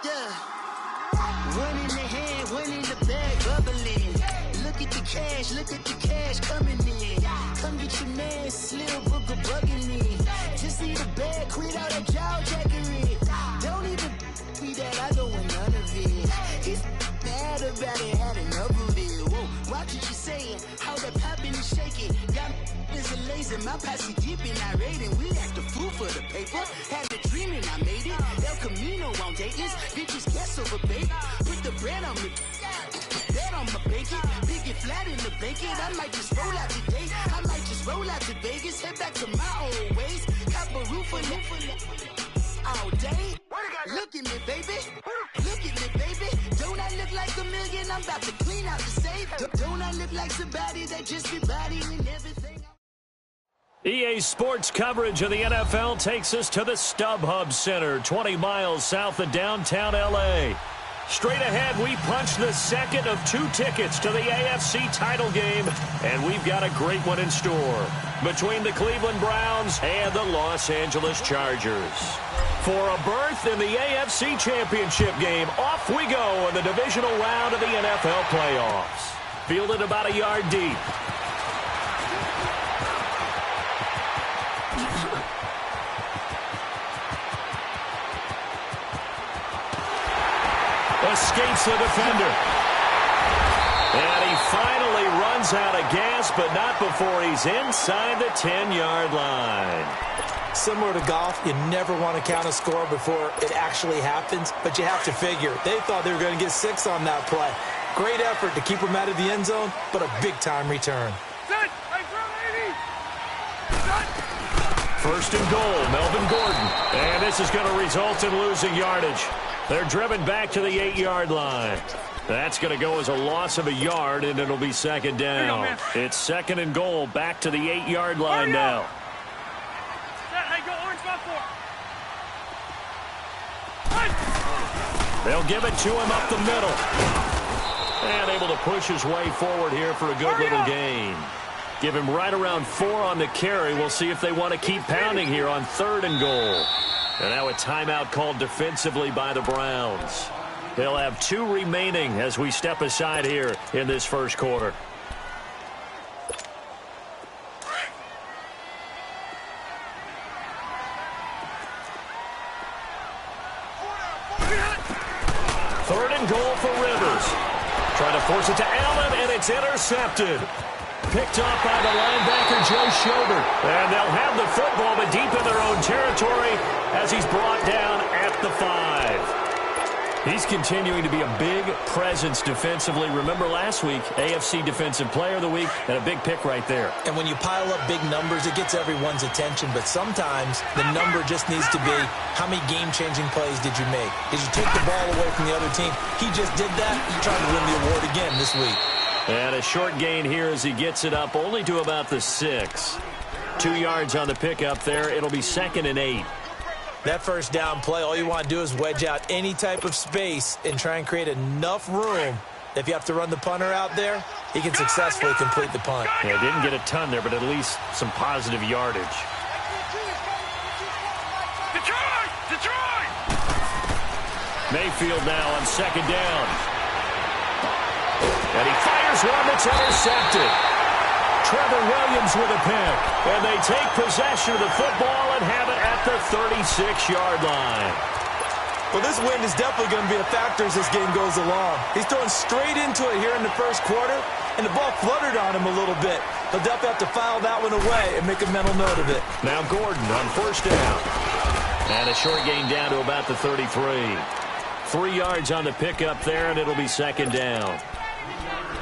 Yeah. One in the hand, one in the bag, bubbling. Look at the cash coming in. Come get your man, Slim Booker bugging me. Just need a bag, quit all that jaw jackery. Don't even me that I don't want none of it. He's mad about it, had enough of it. Whoa, watch what you saying, how that poppin' and shaking. Got is a laser, my posse deep and irate, and we act a fool for the paper. Had a dream and I made it. El Camino on Dayton's, bitches guess over baby. Put the bread on me, bet on my bacon. Big and flat in the bacon. I might just roll out today. I might just roll out to Vegas, head back to my old ways. Cop a roof for all day. Look at me, baby. Look at me, baby. Don't I look like a million? I'm about to clean out the safe. Don't I look like somebody that just be bodying everything? EA Sports coverage of the NFL takes us to the StubHub Center, 20 miles south of downtown L.A. Straight ahead, we punch the second of 2 tickets to the AFC title game, and we've got a great one in store between the Cleveland Browns and the Los Angeles Chargers. For a berth in the AFC Championship game, off we go in the divisional round of the NFL playoffs. Fielded about a yard deep. Escapes the defender. And he finally runs out of gas, but not before he's inside the 10-yard line. Similar to golf, you never want to count a score before it actually happens, but you have to figure. They thought they were going to get 6 on that play. Great effort to keep them out of the end zone, but a big-time return. First and goal, Melvin Gordon. And this is going to result in losing yardage. They're driven back to the 8-yard line. That's going to go as a loss of a yard, and it'll be second down. It's second and goal, back to the 8-yard line now. They'll give it to him up the middle. And able to push his way forward here for a good little gain. Give him right around 4 on the carry. We'll see if they want to keep pounding here on third and goal. And now a timeout called defensively by the Browns. They'll have 2 remaining as we step aside here in this first quarter. Third and goal for Rivers. Trying to force it to Allen, and it's intercepted. Picked off by the linebacker, Joe Schobert. And they'll have the football, but deep in their own territory as he's brought down at the 5. He's continuing to be a big presence defensively. Remember last week, AFC Defensive Player of the Week, and a big pick right there. And when you pile up big numbers, it gets everyone's attention. But sometimes the number just needs to be, how many game-changing plays did you make? Did you take the ball away from the other team? He just did that. He tried to win the award again this week. And a short gain here as he gets it up only to about the 6. 2 yards on the pickup there. It'll be second and 8. That first down play, all you want to do is wedge out any type of space and try and create enough room. If you have to run the punter out there, he can successfully complete the punt. Yeah, didn't get a ton there, but at least some positive yardage. Detroit! Mayfield now on second down. And he fires one that's intercepted. Trevor Williams with a pick. And they take possession of the football and have it at the 36-yard line. Well, this wind is definitely going to be a factor as this game goes along. He's throwing straight into it here in the first quarter, and the ball fluttered on him a little bit. He'll definitely have to file that one away and make a mental note of it. Now Gordon on first down. And a short gain down to about the 33. 3 yards on the pickup there, and it'll be second down.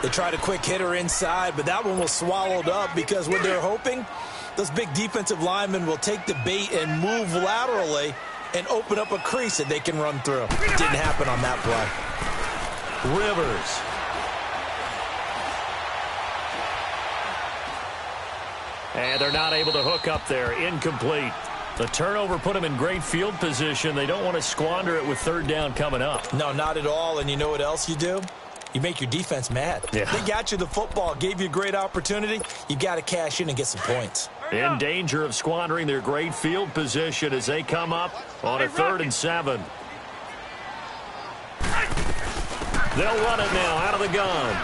They tried a quick hitter inside, but that one was swallowed up because what they're hoping, those big defensive linemen will take the bait and move laterally and open up a crease that they can run through. It didn't happen on that play. Rivers. And they're not able to hook up there. Incomplete. The turnover put them in great field position. They don't want to squander it with third down coming up. No, not at all. And you know what else you do? you make your defense mad. Yeah. They got you the football, gave you a great opportunity. You got to cash in and get some points. In danger of squandering their great field position as they come up on a 3rd and 7. They'll run it now out of the gun.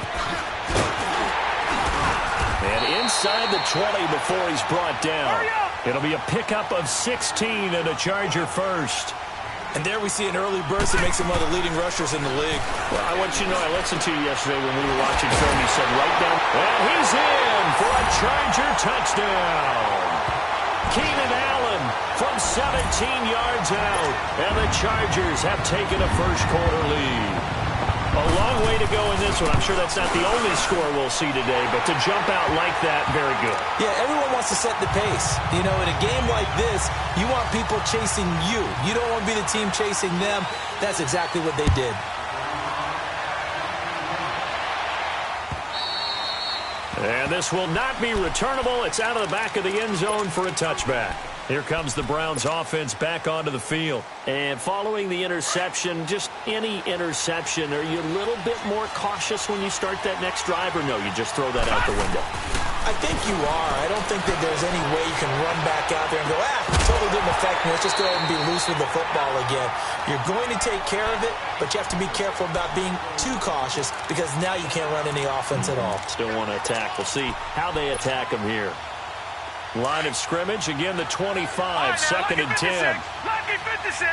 And inside the 20 before he's brought down. It'll be a pickup of 16 and a Charger first. And there we see an early burst that makes him one of the leading rushers in the league. Well, I want you to know, I listened to you yesterday when we were watching film. He said right down. And he's in for a Charger touchdown. Keenan Allen from 17 yards out. And the Chargers have taken a first-quarter lead. A long way to go in this one. I'm sure that's not the only score we'll see today, but to jump out like that, very good. Yeah, everyone wants to set the pace. You know, in a game like this, you want people chasing you. You don't want to be the team chasing them. That's exactly what they did. And this will not be returnable. It's out of the back of the end zone for a touchback. Here comes the Browns offense back onto the field. And following the interception, just any interception, are you a little bit more cautious when you start that next drive, or no, you just throw that out the window? I think you are. I don't think that there's any way you can run back out there and go, totally didn't affect me. Let's just go ahead and be loose with the football again. You're going to take care of it, but you have to be careful about being too cautious because now you can't run any offense at all. Still want to attack. We'll see how they attack them here. Line of scrimmage, again the 25, right, 2nd and 10. Lucky 56.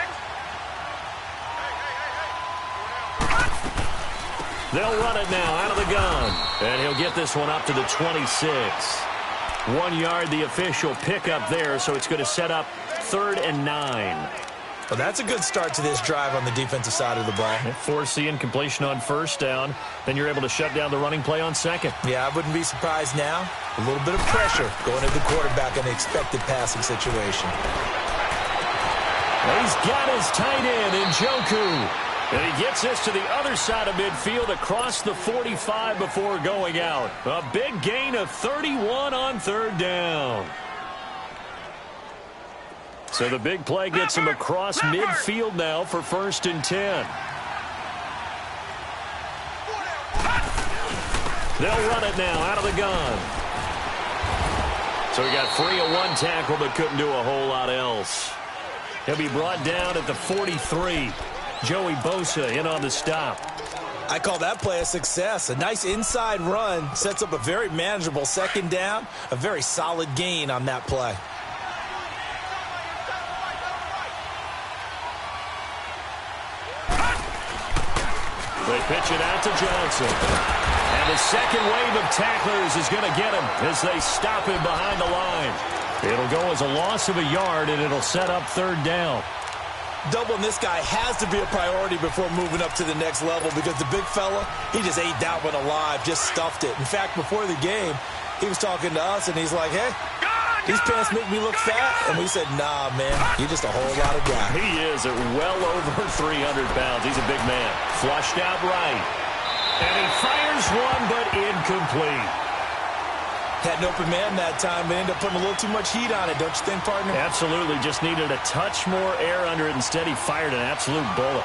They'll run it now out of the gun. And he'll get this one up to the 26. 1 yard, the official pickup there, so it's going to set up 3rd and 9. Well, that's a good start to this drive on the defensive side of the ball. Force the incompletion on 1st down. Then you're able to shut down the running play on 2nd. Yeah, I wouldn't be surprised now. A little bit of pressure going to the quarterback in the expected passing situation. He's got his tight end in Njoku. And he gets this to the other side of midfield across the 45 before going out. A big gain of 31 on 3rd down. So the big play gets him across midfield now for 1st and 10. They'll run it now out of the gun. So he got free of 1 tackle but couldn't do a whole lot else. He'll be brought down at the 43. Joey Bosa in on the stop. I call that play a success. A nice inside run sets up a very manageable 2nd down. A very solid gain on that play. They pitch it out to Johnson. And the second wave of tacklers is going to get him as they stop him behind the line. It'll go as a loss of a yard, and it'll set up 3rd down. Doubling this guy has to be a priority before moving up to the next level because the big fella, he just ate that one alive, just stuffed it. In fact, before the game, he was talking to us, and he's like, hey, these pants make me look fat. And we said, nah, man, you're just a whole lot of guy. He is at well over 300 pounds. He's a big man. Flushed out right. And he fires one, but incomplete. Had an open man that time, but ended up putting a little too much heat on it, don't you think, partner? Absolutely. Just needed a touch more air under it. Instead, he fired an absolute bullet.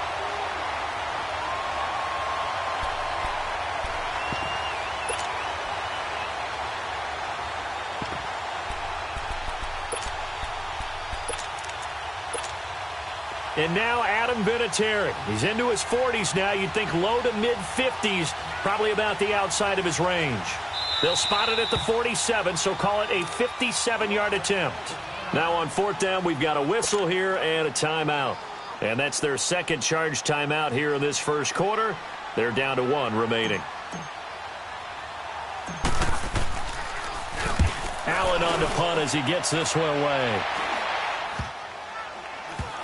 And now Adam Vinatieri. He's into his 40s now. You'd think low to mid-50s, probably about the outside of his range. They'll spot it at the 47, so call it a 57-yard attempt. Now on 4th down, we've got a whistle here and a timeout. And that's their second charge timeout here in this 1st quarter. They're down to 1 remaining. Allen on the punt as he gets this one away.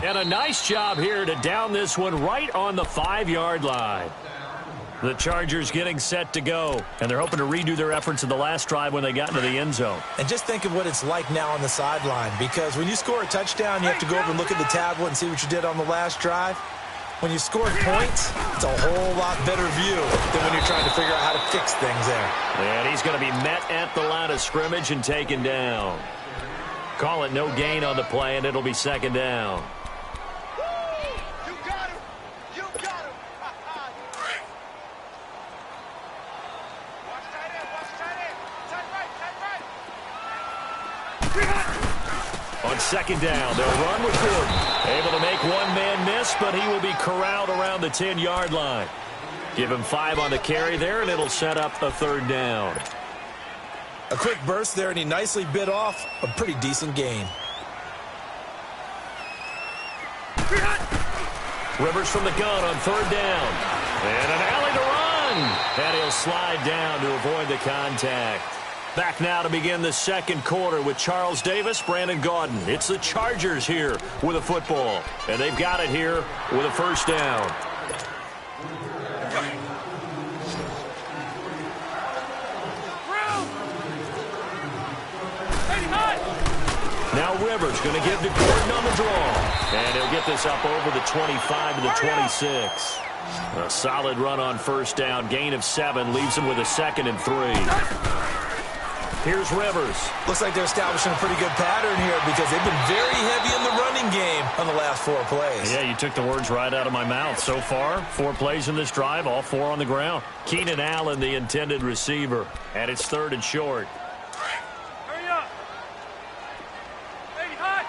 And a nice job here to down this one right on the 5-yard line. The Chargers getting set to go, and they're hoping to redo their efforts in the last drive when they got into the end zone. And just think of what it's like now on the sideline, because when you score a touchdown, you have to go over and look at the tablet and see what you did on the last drive. When you score points, it's a whole lot better view than when you're trying to figure out how to fix things there. And he's going to be met at the line of scrimmage and taken down. Call it no gain on the play, and it'll be 2nd down. On second down, they'll run with Gordon. Able to make one man miss, but he will be corralled around the 10-yard line. Give him 5 on the carry there, and it'll set up a third down. A quick burst there, and he nicely bit off a pretty decent gain. Rivers from the gun on third down. And an alley to run. And he'll slide down to avoid the contact. Back now to begin the second quarter with Charles Davis, Brandon Gaudin. It's the Chargers here with a football. And they've got it here with a first down. Now Rivers going to give to Gordon on the draw. And he'll get this up over the 25 to the 26. A solid run on first down. Gain of 7 leaves him with a 2nd and 3. Here's Rivers. Looks like they're establishing a pretty good pattern here because they've been very heavy in the running game on the last 4 plays. Yeah, you took the words right out of my mouth. So far, 4 plays in this drive, all 4 on the ground. Keenan Allen, the intended receiver. And it's 3rd and short. Hurry up. Hey, hot.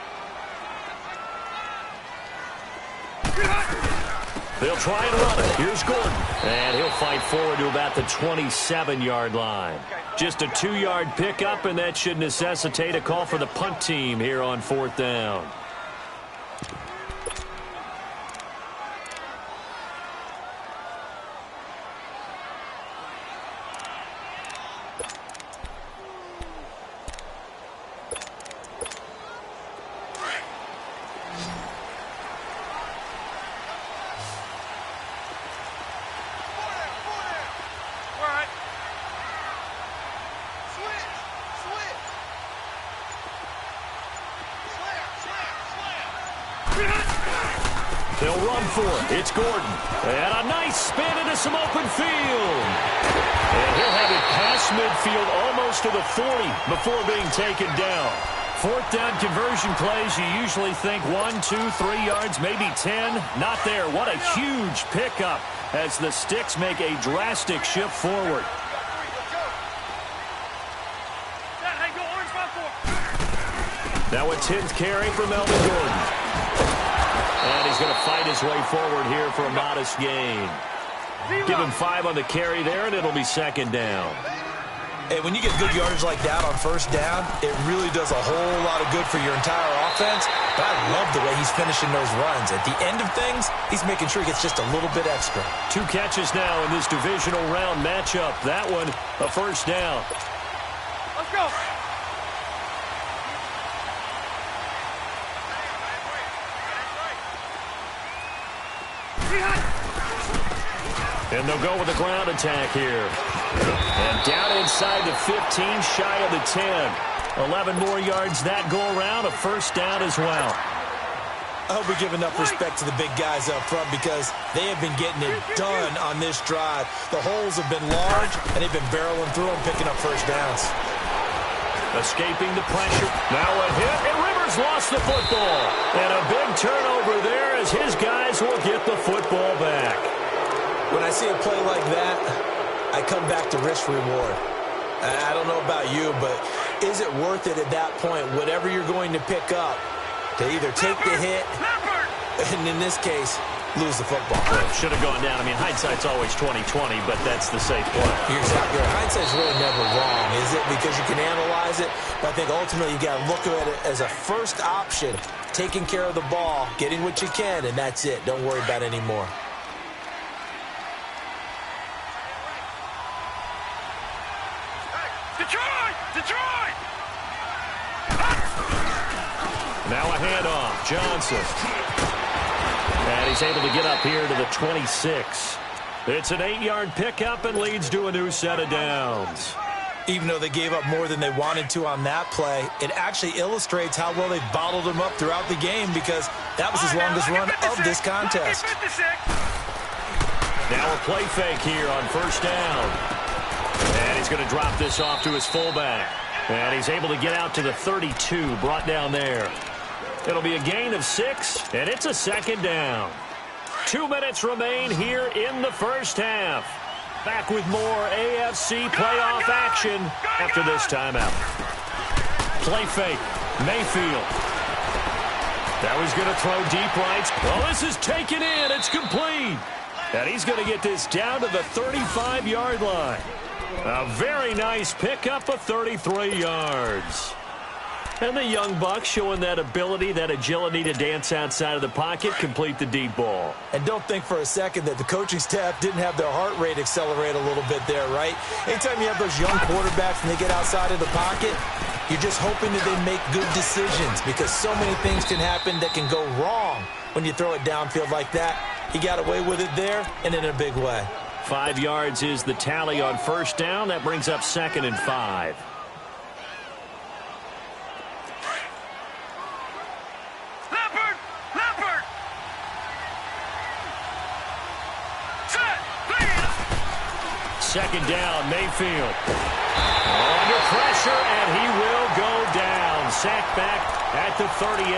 They'll try and run it. Here's Gordon. And he'll fight forward to about the 27-yard line. Just a 2-yard pickup, and that should necessitate a call for the punt team here on 4th down. They'll run for it. It's Gordon. And a nice spin into some open field. And he'll have it past midfield almost to the 40 before being taken down. 4th down conversion plays, you usually think 1, 2, 3 yards, maybe 10. Not there. What a huge pickup as the Sticks make a drastic shift forward. Now a 10th carry for Melvin Gordon. And he's going to fight his way forward here for a modest gain. Give him 5 on the carry there, and it'll be 2nd down. Hey, when you get good yardage like that on first down, it really does a whole lot of good for your entire offense. But I love the way he's finishing those runs. At the end of things, he's making sure he gets just a little bit extra. 2 catches now in this divisional round matchup. That one, a first down. Let's go. And they'll go with a ground attack here. And down inside the 15, shy of the 10. 11 more yards that go around, a first down as well. I hope we give enough respect to the big guys up front because they have been getting it done on this drive. The holes have been large, and they've been barreling through them, picking up first downs. Escaping the pressure. Now a hit, and Rivers lost the football. And a big turnover there as his guys will get the football back. When I see a play like that, I come back to risk-reward. I don't know about you, but is it worth it at that point, whatever you're going to pick up, to either take the hit, and in this case, lose the football? Well, should have gone down. I mean, hindsight's always 20/20, but that's the safe play. You're exactly right. Hindsight's really never wrong, is it? Because you can analyze it, but I think ultimately you got to look at it as a first option, taking care of the ball, getting what you can, and that's it. Don't worry about any more. Detroit! Now a handoff. Johnson. And he's able to get up here to the 26. It's an 8-yard pickup and leads to a new set of downs. Even though they gave up more than they wanted to on that play, it actually illustrates how well they bottled him up throughout the game because that was his longest run of this contest. Now a play fake here on first down. And he's going to drop this off to his fullback. And he's able to get out to the 32, brought down there. It'll be a gain of 6, and it's a 2nd down. 2 minutes remain here in the first half. Back with more AFC playoff action after this timeout. Play fake. Mayfield. Now he's going to throw deep right. Well, this is taken in. It's complete. And he's going to get this down to the 35-yard line. A very nice pickup of 33 yards. And the young buck showing that ability, that agility to dance outside of the pocket, complete the deep ball. And don't think for a second that the coaching staff didn't have their heart rate accelerate a little bit there, right? Anytime you have those young quarterbacks and they get outside of the pocket, you're just hoping that they make good decisions because so many things can happen that can go wrong when you throw it downfield like that. He got away with it there and in a big way. 5 yards is the tally on first down. That brings up 2nd and 5. Second down, Mayfield. Under pressure, and he will go down. Sacked back at the 38.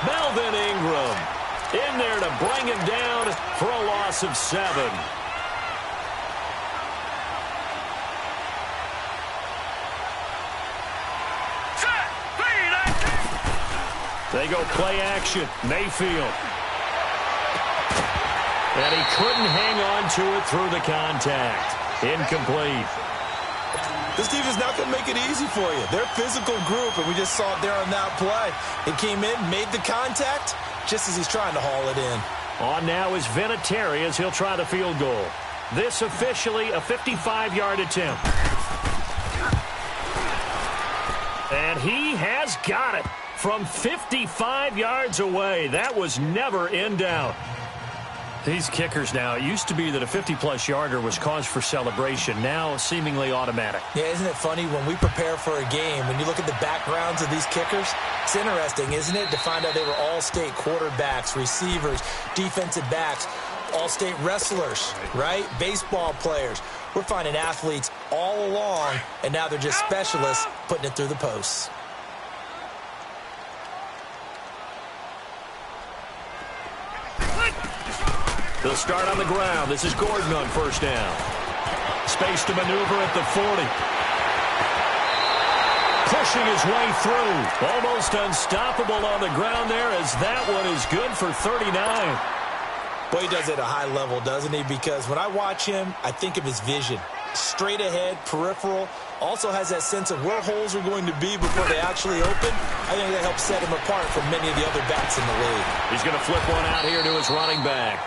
Melvin Ingram in there to bring him down for a loss of 7. They go play action. Mayfield. And he couldn't hang on to it through the contact. Incomplete. This defense is not going to make it easy for you. They're a physical group, and we just saw it there on that play. He came in, made the contact, just as he's trying to haul it in. On now is Vinatieri as he'll try the field goal. This officially a 55-yard attempt. And he has got it from 55 yards away. That was never in doubt. These kickers now, it used to be that a 50-plus yarder was cause for celebration. Now seemingly automatic. Yeah, isn't it funny when we prepare for a game, when you look at the backgrounds of these kickers, it's interesting, isn't it, to find out they were all-state quarterbacks, receivers, defensive backs, all-state wrestlers, right? Baseball players. We're finding athletes all along, and now they're just specialists putting it through the posts. They'll start on the ground. This is Gordon on first down. Space to maneuver at the 40. Pushing his way through. Almost unstoppable on the ground there as that one is good for 39. Well, he does it at a high level, doesn't he? Because when I watch him, I think of his vision. Straight ahead, peripheral. Also has that sense of where holes are going to be before they actually open. I think that helps set him apart from many of the other backs in the league. He's going to flip one out here to his running back.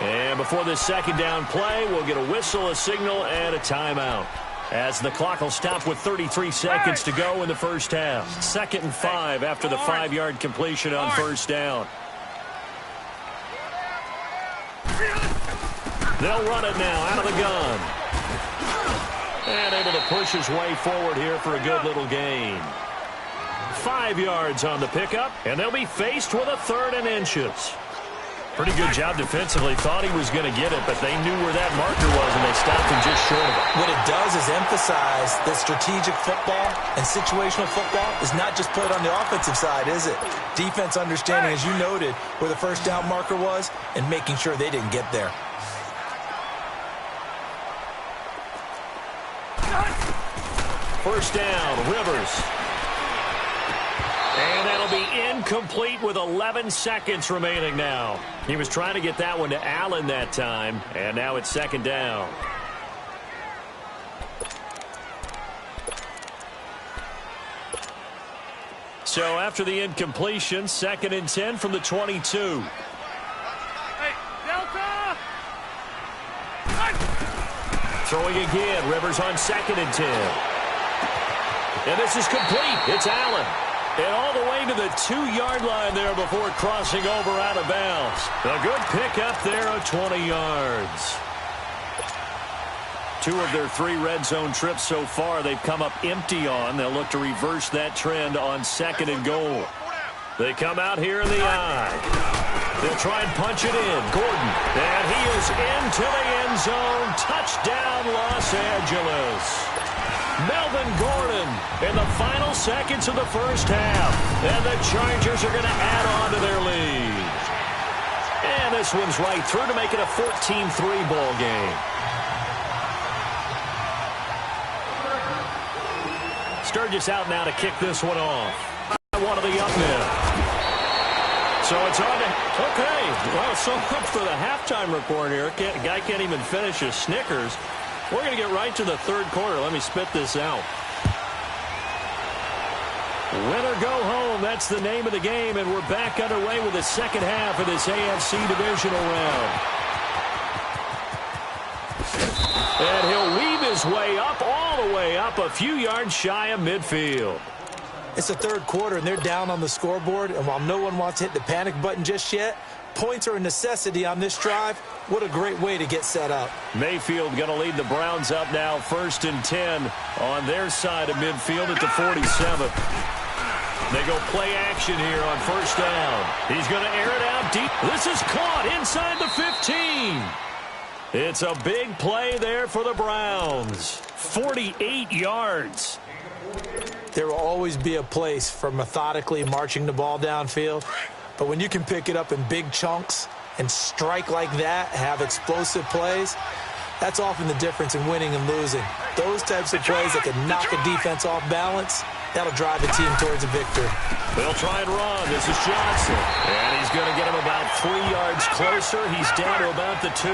And before this second down play, we'll get a whistle, a signal, and a timeout. As the clock will stop with 33 seconds to go in the first half. 2nd and 5 after the 5-yard completion on first down. They'll run it now out of the gun. And able to push his way forward here for a good little gain. 5 yards on the pickup, and they'll be faced with a 3rd and inches. Pretty good job defensively. Thought he was going to get it, but they knew where that marker was, and they stopped him just short of it. What it does is emphasize that strategic football and situational football is not just played on the offensive side, is it? Defense understanding, as you noted, where the first down marker was and making sure they didn't get there. First down, Rivers. And that'll be incomplete with 11 seconds remaining now. He was trying to get that one to Allen that time, and now it's 2nd down. So after the incompletion, 2nd and 10 from the 22. Hey, Delta! Throwing again, Rivers on 2nd and 10. And this is complete. It's Allen. And all the way to the 2-yard line there before crossing over out of bounds. A good pickup there of 20 yards. 2 of their 3 red zone trips so far they've come up empty on. They'll look to reverse that trend on 2nd and goal. They come out here in the eye. They'll try and punch it in. Gordon. And he is into the end zone. Touchdown, Los Angeles. Melvin Gordon in the final seconds of the first half. And the Chargers are going to add on to their lead. And this one's right through to make it a 14-3 ball game. Sturgis out now to kick this one off. One of the up men. So it's on to... Okay, well, so much for the halftime report here. Guy can't even finish his Snickers. We're going to get right to the third quarter. Let me spit this out. Win or go home, that's the name of the game, and we're back underway with the second half of this AFC divisional round. And he'll weave his way up, all the way up, a few yards shy of midfield. It's the third quarter, and they're down on the scoreboard, and while no one wants to hit the panic button just yet, points are a necessity on this drive. What a great way to get set up. Mayfield going to lead the Browns up now, 1st and 10 on their side of midfield at the 47. They go play action here on 1st down. He's going to air it out deep. This is caught inside the 15. It's a big play there for the Browns. 48 yards. There will always be a place for methodically marching the ball downfield. But when you can pick it up in big chunks and strike like that, have explosive plays, that's often the difference in winning and losing. Those types of plays that can knock a defense off balance, that'll drive a team towards a victory. They'll try and run. This is Johnson. And he's going to get him about 3 yards closer. He's down to about the 2.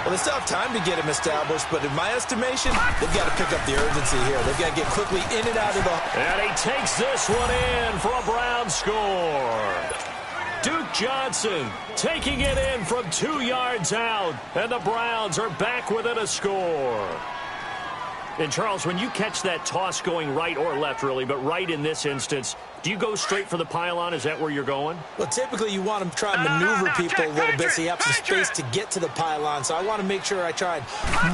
Well, they still have time to get him established, but in my estimation, they've got to pick up the urgency here. They've got to get quickly in and out of the... And he takes this one in for a Brown score. Duke Johnson taking it in from 2 yards out, and the Browns are back within a score. And, Charles, when you catch that toss going right or left, really, but right in this instance, do you go straight for the pylon? Is that where you're going? Well, typically you want to try and maneuver people a little bit so you have some space to get to the pylon. So I want to make sure I try and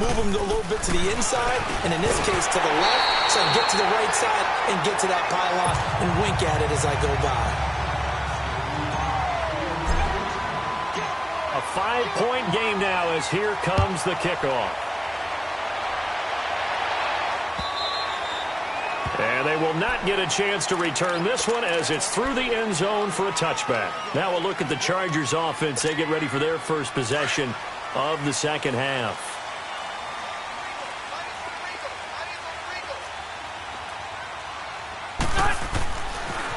move them a little bit to the inside, and in this case to the left, so I can get to the right side and get to that pylon and wink at it as I go by. A 5-point game now as here comes the kickoff. And they will not get a chance to return this one as it's through the end zone for a touchback. Now a look at the Chargers offense. They get ready for their first possession of the second half.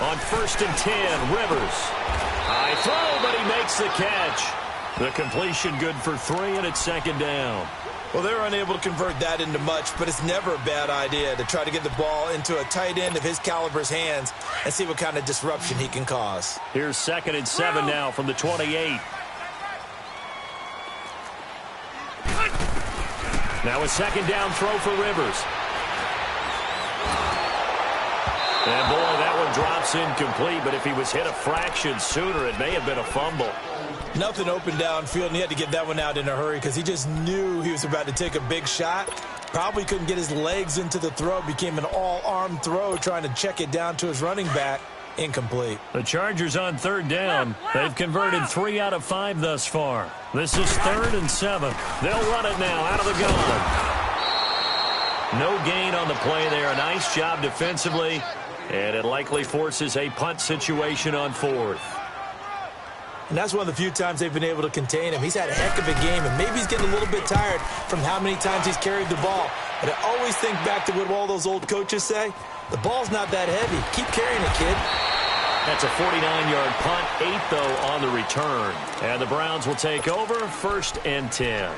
On 1st and 10, Rivers. High throw, but he makes the catch. The completion good for 3, and it's 2nd down. Well, they're unable to convert that into much, but it's never a bad idea to try to get the ball into a tight end of his caliber's hands and see what kind of disruption he can cause. Here's 2nd and 7 now from the 28. Now a 2nd down throw for Rivers. And, boy, that one drops incomplete, but if he was hit a fraction sooner, it may have been a fumble. Nothing open downfield, and he had to get that one out in a hurry because he just knew he was about to take a big shot. Probably couldn't get his legs into the throw. Became an all-arm throw trying to check it down to his running back. Incomplete. The Chargers on 3rd down. They've converted 3 out of 5 thus far. This is 3rd and 7. They'll run it now out of the gun. No gain on the play there. A nice job defensively, and it likely forces a punt situation on 4th. And that's one of the few times they've been able to contain him. He's had a heck of a game, and maybe he's getting a little bit tired from how many times he's carried the ball. But I always think back to what all those old coaches say. The ball's not that heavy. Keep carrying it, kid. That's a 49-yard punt, 8, though, on the return. And the Browns will take over, 1st and 10.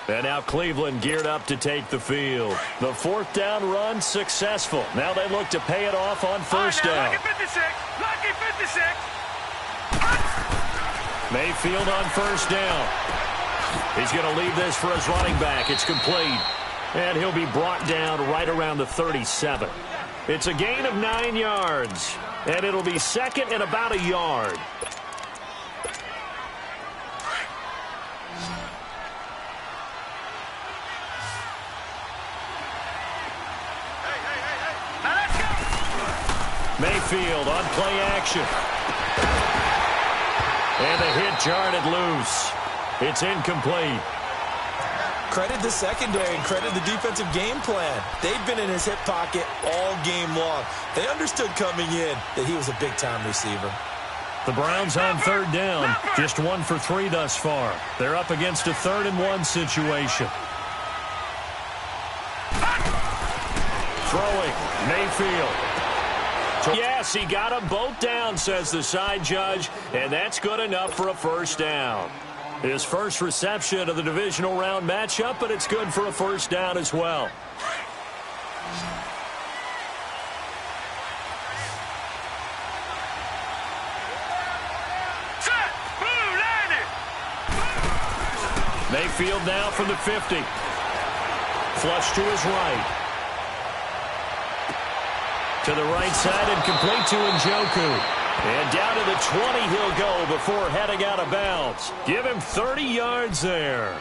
And now Cleveland geared up to take the field. The 4th down run successful. Now they look to pay it off on 1st down. Lucky 56. Mayfield on 1st down. He's going to leave this for his running back. It's complete. And he'll be brought down right around the 37. It's a gain of 9 yards. And it'll be 2nd and about a yard. Mayfield on play action. And the hit jarred it loose. It's incomplete. Credit the secondary and credit the defensive game plan. They've been in his hip pocket all game long. They understood coming in that he was a big-time receiver. The Browns on 3rd down. Just 1 for 3 thus far. They're up against a 3rd and 1 situation. Throwing, Mayfield. Yes, he got them both down, says the side judge, and that's good enough for a first down. His first reception of the divisional round matchup, but it's good for a first down as well. Mayfield now from the 50. Flush to his right. To the right side and complete to Njoku. And down to the 20 he'll go before heading out of bounds. Give him 30 yards there.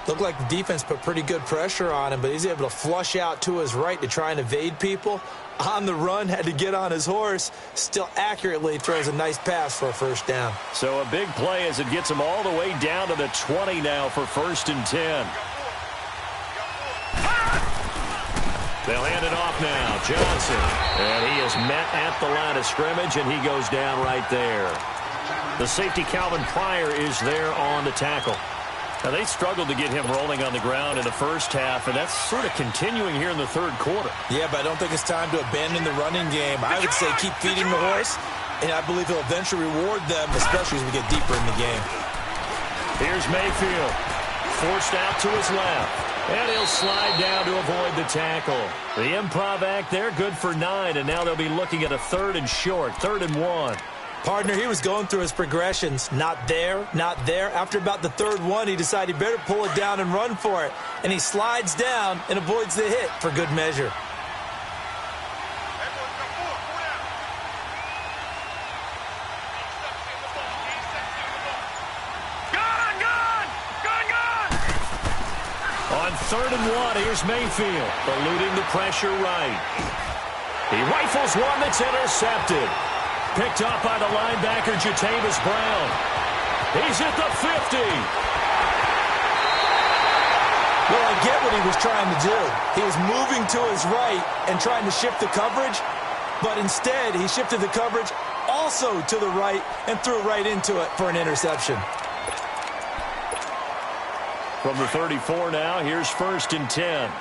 Looked like the defense put pretty good pressure on him, but he's able to flush out to his right to try and evade people. On the run, had to get on his horse. Still accurately throws a nice pass for a first down. So a big play as it gets him all the way down to the 20 now for 1st and 10. They'll hand it off now. Johnson. And he is met at the line of scrimmage, and he goes down right there. The safety, Calvin Pryor, is there on the tackle. Now, they struggled to get him rolling on the ground in the first half, and that's sort of continuing here in the third quarter. Yeah, but I don't think it's time to abandon the running game. I would say keep feeding the horse, and I believe he'll eventually reward them, especially as we get deeper in the game. Here's Mayfield. Forced out to his left. And he'll slide down to avoid the tackle. The improv act there, good for 9, and now they'll be looking at a 3rd and short, 3rd and 1. Partner, he was going through his progressions. Not there, not there. After about the 3rd one, he decided he better pull it down and run for it. And he slides down and avoids the hit for good measure. On 3rd and 1, here's Mayfield, eluding the pressure right. He rifles one that's intercepted. Picked up by the linebacker, Jatavis Brown. He's at the 50. Well, I get what he was trying to do. He was moving to his right and trying to shift the coverage, but instead he shifted the coverage also to the right and threw right into it for an interception. From the 34 now, here's 1st and 10.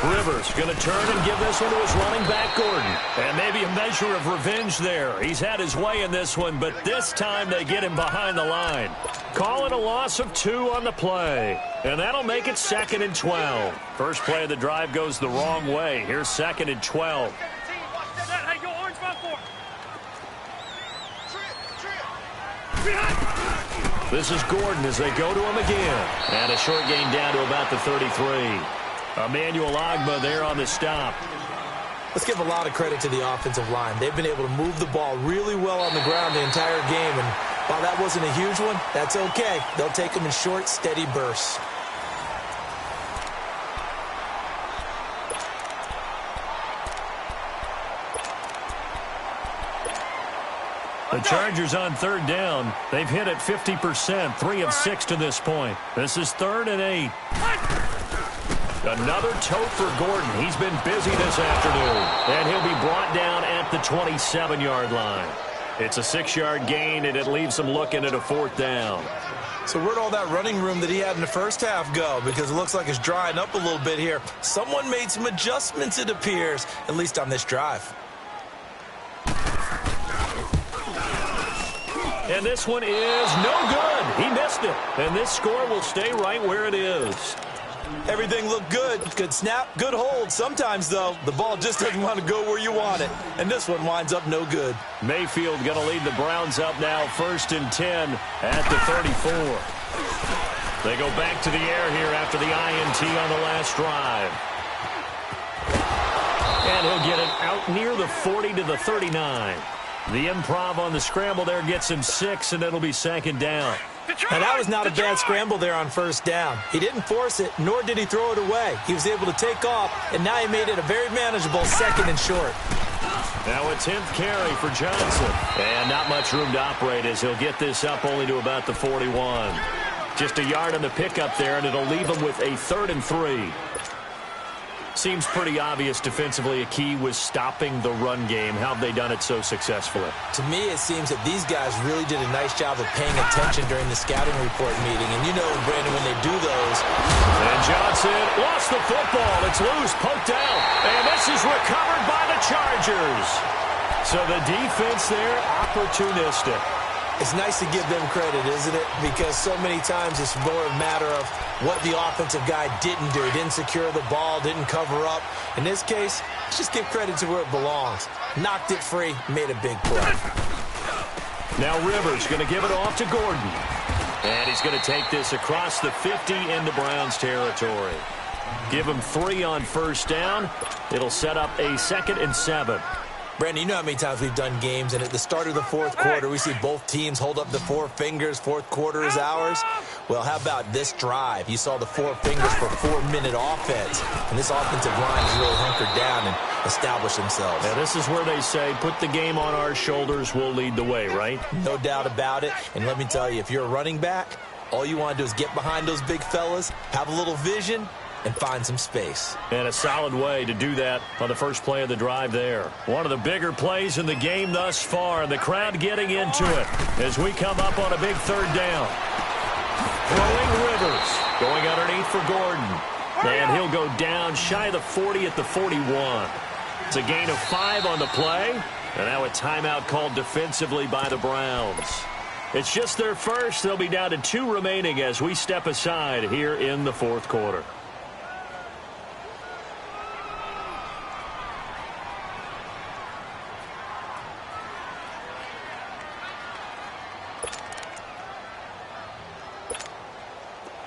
Rivers going to turn and give this one to his running back, Gordon. And maybe a measure of revenge there. He's had his way in this one, but this time they get him behind the line. Call it a loss of 2 on the play. And that'll make it 2nd and 12. First play of the drive goes the wrong way. Here's 2nd and 12. This is Gordon as they go to him again. And a short gain down to about the 33. Emmanuel Ogbah there on the stop. Let's give a lot of credit to the offensive line. They've been able to move the ball really well on the ground the entire game. And while that wasn't a huge one, that's okay. They'll take them in short, steady bursts. The Chargers on 3rd down. They've hit it 50%, 3 of 6 to this point. This is 3rd and 8. Another tote for Gordon. He's been busy this afternoon. And he'll be brought down at the 27-yard line. It's a 6-yard gain, and it leaves him looking at a 4th down. So where'd all that running room that he had in the first half go? Because it looks like it's drying up a little bit here. Someone made some adjustments, it appears, at least on this drive. And this one is no good. He missed it. And this score will stay right where it is. Everything looked good. Good snap, good hold. Sometimes, though, the ball just doesn't want to go where you want it. And this one winds up no good. Mayfield going to lead the Browns up now 1st and 10 at the 34. They go back to the air here after the INT on the last drive. And he'll get it out near the 40 to the 39. The improv on the scramble there gets him 6, and it'll be 2nd down. Now, that was not a bad scramble there on 1st down. He didn't force it, nor did he throw it away. He was able to take off, and now he made it a very manageable 2nd and short. Now a 10th carry for Johnson. And not much room to operate as he'll get this up only to about the 41. Just a yard on the pickup there, and it'll leave him with a 3rd and 3. Seems pretty obvious defensively a key was stopping the run game. How have they done it so successfully? To me, it seems that these guys really did a nice job of paying attention during the scouting report meeting. And you know, Brandon, when they do those. And Johnson lost the football. It's loose, poked out. And this is recovered by the Chargers. So the defense there, opportunistic. It's nice to give them credit, isn't it? Because so many times it's more a matter of what the offensive guy didn't do. Didn't secure the ball, didn't cover up. In this case, let's just give credit to where it belongs. Knocked it free, made a big play. Now Rivers going to give it off to Gordon. And he's going to take this across the 50 into Browns territory. Give him 3 on first down. It'll set up a 2nd and 7. Brandon, you know how many times we've done games, and at the start of the fourth quarter, we see both teams hold up the 4 fingers, fourth quarter is ours. Well, how about this drive? You saw the 4 fingers for 4-minute offense, and this offensive line has really hunkered down and established themselves. Now, this is where they say, put the game on our shoulders, we'll lead the way, right? No doubt about it, and let me tell you, if you're a running back, all you want to do is get behind those big fellas, have a little vision, and find some space. And a solid way to do that on the first play of the drive there. One of the bigger plays in the game thus far. The crowd getting into it as we come up on a big 3rd down. Throwing Rivers. Going underneath for Gordon. And he'll go down shy of the 40 at the 41. It's a gain of 5 on the play. And now a timeout called defensively by the Browns. It's just their first. They'll be down to 2 remaining as we step aside here in the 4th quarter.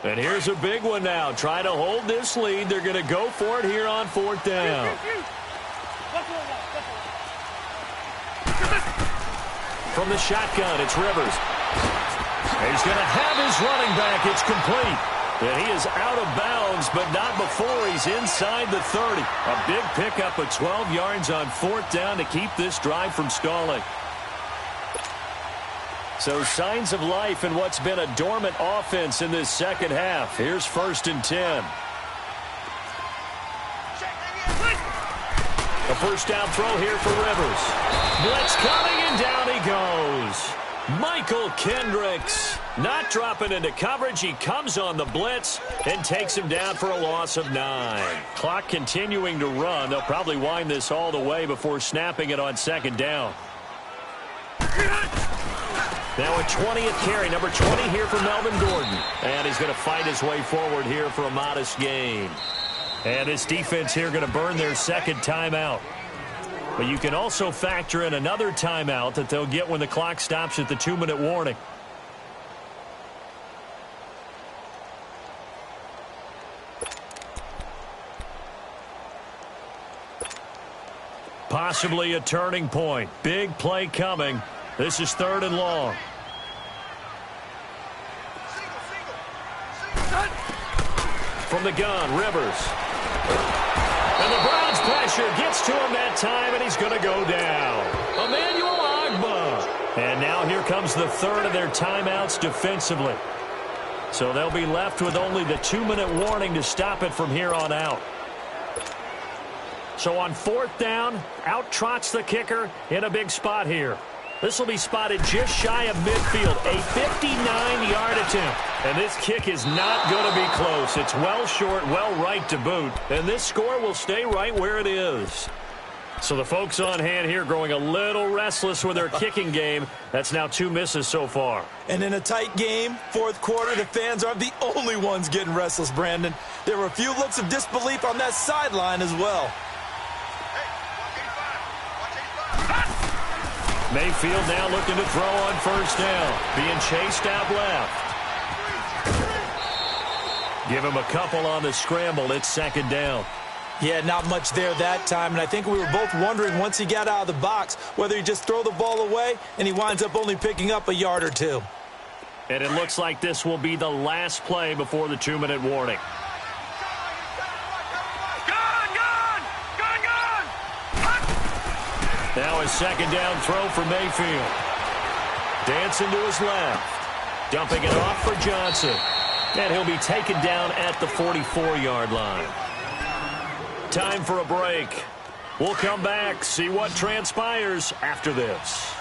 And here's a big one now. Trying to hold this lead. They're going to go for it here on 4th down. From the shotgun, it's Rivers. He's going to have his running back. It's complete. And he is out of bounds, but not before he's inside the 30. A big pickup of 12 yards on 4th down to keep this drive from stalling. So signs of life in what's been a dormant offense in this second half. Here's 1st and 10. A first down throw here for Rivers. Blitz coming, and down he goes. Michael Kendricks not dropping into coverage. He comes on the blitz and takes him down for a loss of 9. Clock continuing to run. They'll probably wind this all the way before snapping it on 2nd down. Now a 20th carry, number 20 here for Melvin Gordon. And he's going to fight his way forward here for a modest gain. And this defense here going to burn their 2nd timeout. But you can also factor in another timeout that they'll get when the clock stops at the 2-minute warning. Possibly a turning point. Big play coming. This is 3rd and long. From the gun, Rivers. And the Browns pressure gets to him that time, and he's going to go down. Emmanuel Ogbah. And now here comes the 3rd of their timeouts defensively. So they'll be left with only the 2-minute warning to stop it from here on out. So on 4th down, out trots the kicker in a big spot here. This will be spotted just shy of midfield, a 59-yard attempt. And this kick is not going to be close. It's well short, well right to boot. And this score will stay right where it is. So the folks on hand here growing a little restless with their kicking game. That's now 2 misses so far. And in a tight game, 4th quarter, the fans aren't the only ones getting restless, Brandon. There were a few looks of disbelief on that sideline as well. Mayfield now looking to throw on 1st down. Being chased out left. Give him a couple on the scramble. It's 2nd down. Yeah, not much there that time, and I think we were both wondering once he got out of the box whether he just throw the ball away, and he winds up only picking up a yard or 2. And it looks like this will be the last play before the 2-minute warning. Now a 2nd down throw for Mayfield. Dancing to his left. Dumping it off for Johnson. And he'll be taken down at the 44-yard line. Time for a break. We'll come back, see what transpires after this.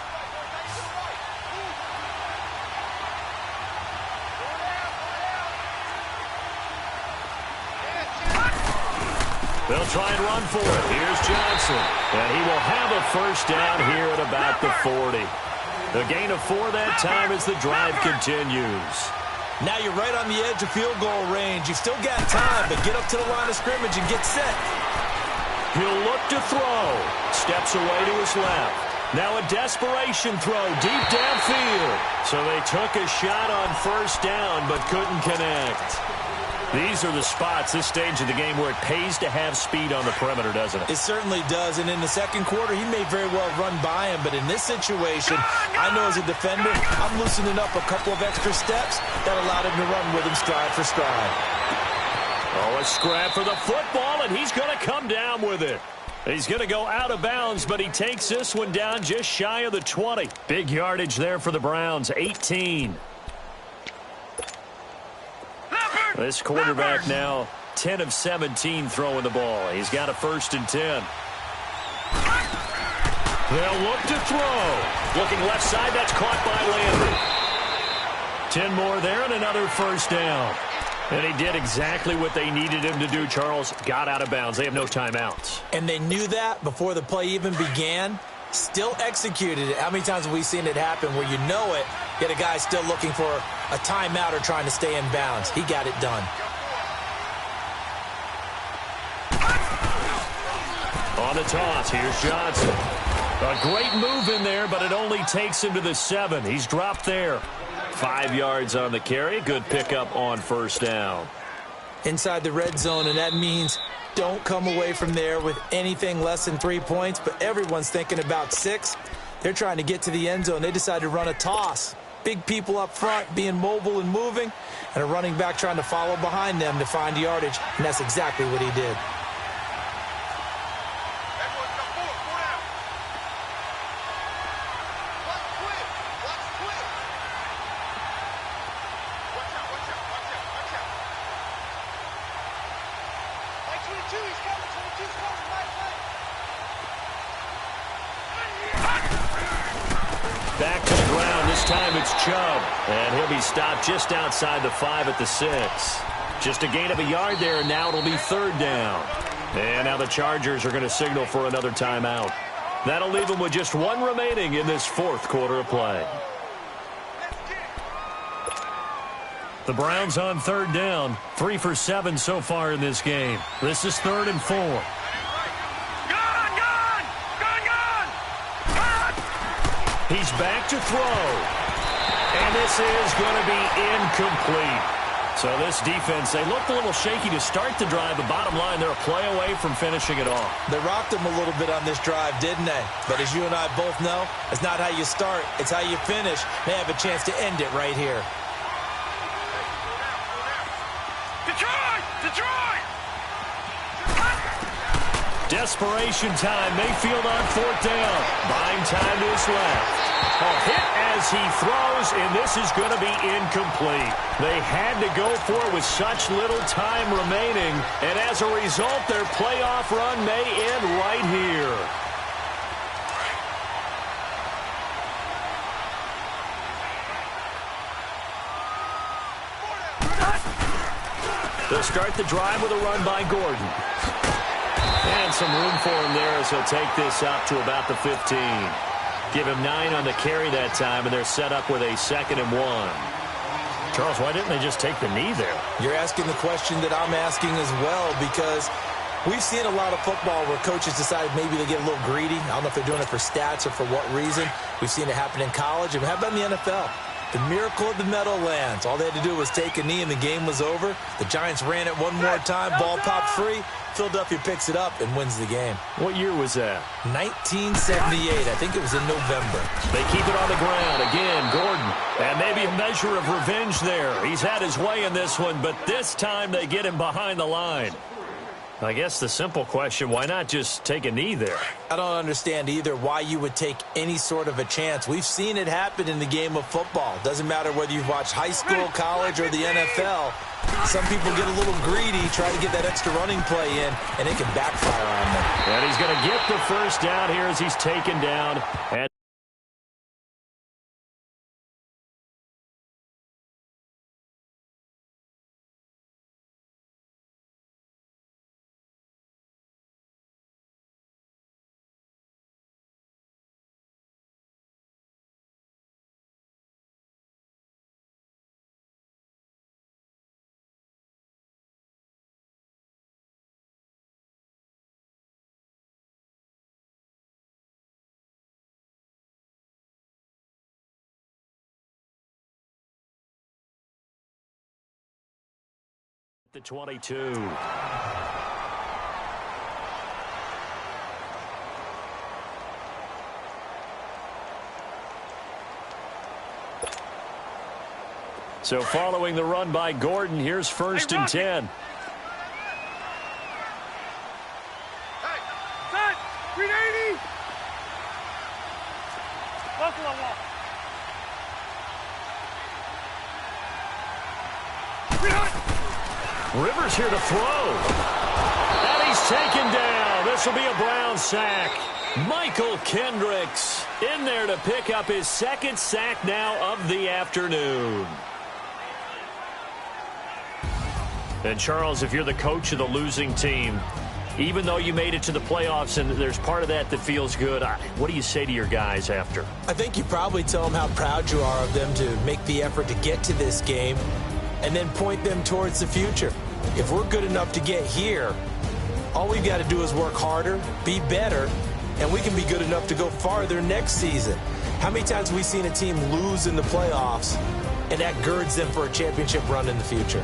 They'll try and run for it. Here's Johnson. And he will have a first down here at about the 40. The gain of 4 that time as the drive continues. Now you're right on the edge of field goal range. You've still got time, but get up to the line of scrimmage and get set. He'll look to throw. Steps away to his left. Now a desperation throw deep downfield. So they took a shot on first down but couldn't connect. These are the spots, this stage of the game, where it pays to have speed on the perimeter, doesn't it? It certainly does, and in the second quarter, he may very well run by him, but in this situation, I know as a defender, I'm loosening up a couple of extra steps that allowed him to run with him stride for stride. Oh, a scrap for the football, and he's going to come down with it. He's going to go out of bounds, but he takes this one down just shy of the 20. Big yardage there for the Browns, 18. This quarterback now 10 of 17 throwing the ball. He's got a 1st and 10. They'll look to throw. Looking left side, that's caught by Landry. 10 more there and another first down. And he did exactly what they needed him to do, Charles. Got out of bounds. They have no timeouts. And they knew that before the play even began. Still executed it. How many times have we seen it happen where you know it, yet a guy still looking for a timeout or trying to stay in bounds? He got it done. On the toss, here's Johnson. A great move in there, but it only takes him to the 7. He's dropped there. 5 yards on the carry. Good pickup on first down. Inside the red zone, and that means don't come away from there with anything less than 3 points, but everyone's thinking about 6. They're trying to get to the end zone. They decide to run a toss. Big people up front being mobile and moving, and a running back trying to follow behind them to find yardage, and that's exactly what he did. Back to the ground. This time it's Chubb. And he'll be stopped just outside the 5 at the 6. Just a gain of a yard there, and now it'll be 3rd down. And now the Chargers are going to signal for another timeout. That'll leave them with just 1 remaining in this 4th quarter of play. The Browns on 3rd down. 3 for 7 so far in this game. This is 3rd and 4. He's back to throw. And this is going to be incomplete. So this defense, they looked a little shaky to start the drive, but bottom line, they're a play away from finishing it off. They rocked him a little bit on this drive, didn't they? But as you and I both know, it's not how you start, it's how you finish. They have a chance to end it right here. Detroit! Desperation time. Mayfield on 4th down. Buying time to his left. A hit as he throws, and this is going to be incomplete. They had to go for it with such little time remaining, and as a result, their playoff run may end right here. They'll start the drive with a run by Gordon. And some room for him there as he'll take this up to about the 15. Give him 9 on the carry that time, and they're set up with a 2nd and 1. Charles, why didn't they just take the knee there? You're asking the question that I'm asking as well, because we've seen a lot of football where coaches decide maybe they get a little greedy. I don't know if they're doing it for stats or for what reason. We've seen it happen in college, and how about in the NFL? The miracle of the Meadowlands. All they had to do was take a knee and the game was over. The Giants ran it one more time. Ball popped free. Philadelphia picks it up and wins the game. What year was that? 1978. I think it was in November. They keep it on the ground. Again, Gordon. And maybe a measure of revenge there. He's had his way in this one, but this time they get him behind the line. I guess the simple question, why not just take a knee there? I don't understand either why you would take any sort of a chance. We've seen it happen in the game of football. Doesn't matter whether you've watched high school, college, or the NFL. Some people get a little greedy, try to get that extra running play in, and it can backfire on them. And he's going to get the first down here as he's taken down. And the 22. So following the run by Gordon, here's 1st and 10. Hey, son, 380. Buffalo wall. 300. Rivers here to throw. And he's taken down. This will be a Brown sack. Michael Kendricks in there to pick up his 2nd sack now of the afternoon. And, Charles, if you're the coach of the losing team, even though you made it to the playoffs and there's part of that that feels good, what do you say to your guys after? I think you probably tell them how proud you are of them to make the effort to get to this game and then point them towards the future. If we're good enough to get here, all we've got to do is work harder, be better, and we can be good enough to go farther next season. How many times have we seen a team lose in the playoffs, and that girds them for a championship run in the future?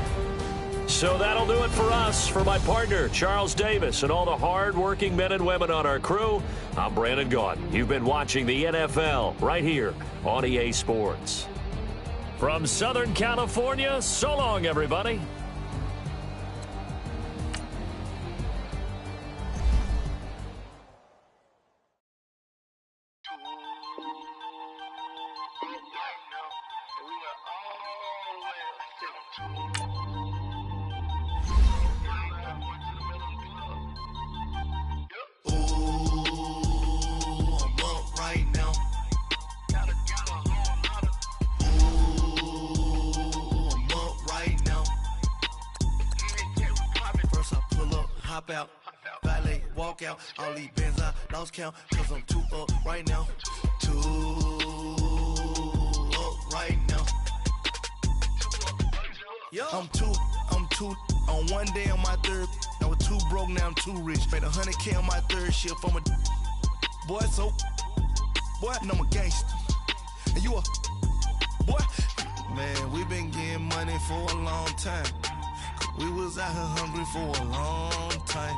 So that'll do it for us. For my partner, Charles Davis, and all the hard-working men and women on our crew, I'm Brandon Gaudin. You've been watching the NFL right here on EA Sports. From Southern California, so long, everybody. Out, valet, walk out, all these bands I lost count, cause I'm too up right now, too up right now. I'm too, on one day on my third, I was too broke, now I'm too rich, made 100K on my third shift, I'm a boy, so, boy, and I'm a gangster, and you a, boy, man, we been getting money for a long time. We was out here hungry for a long time.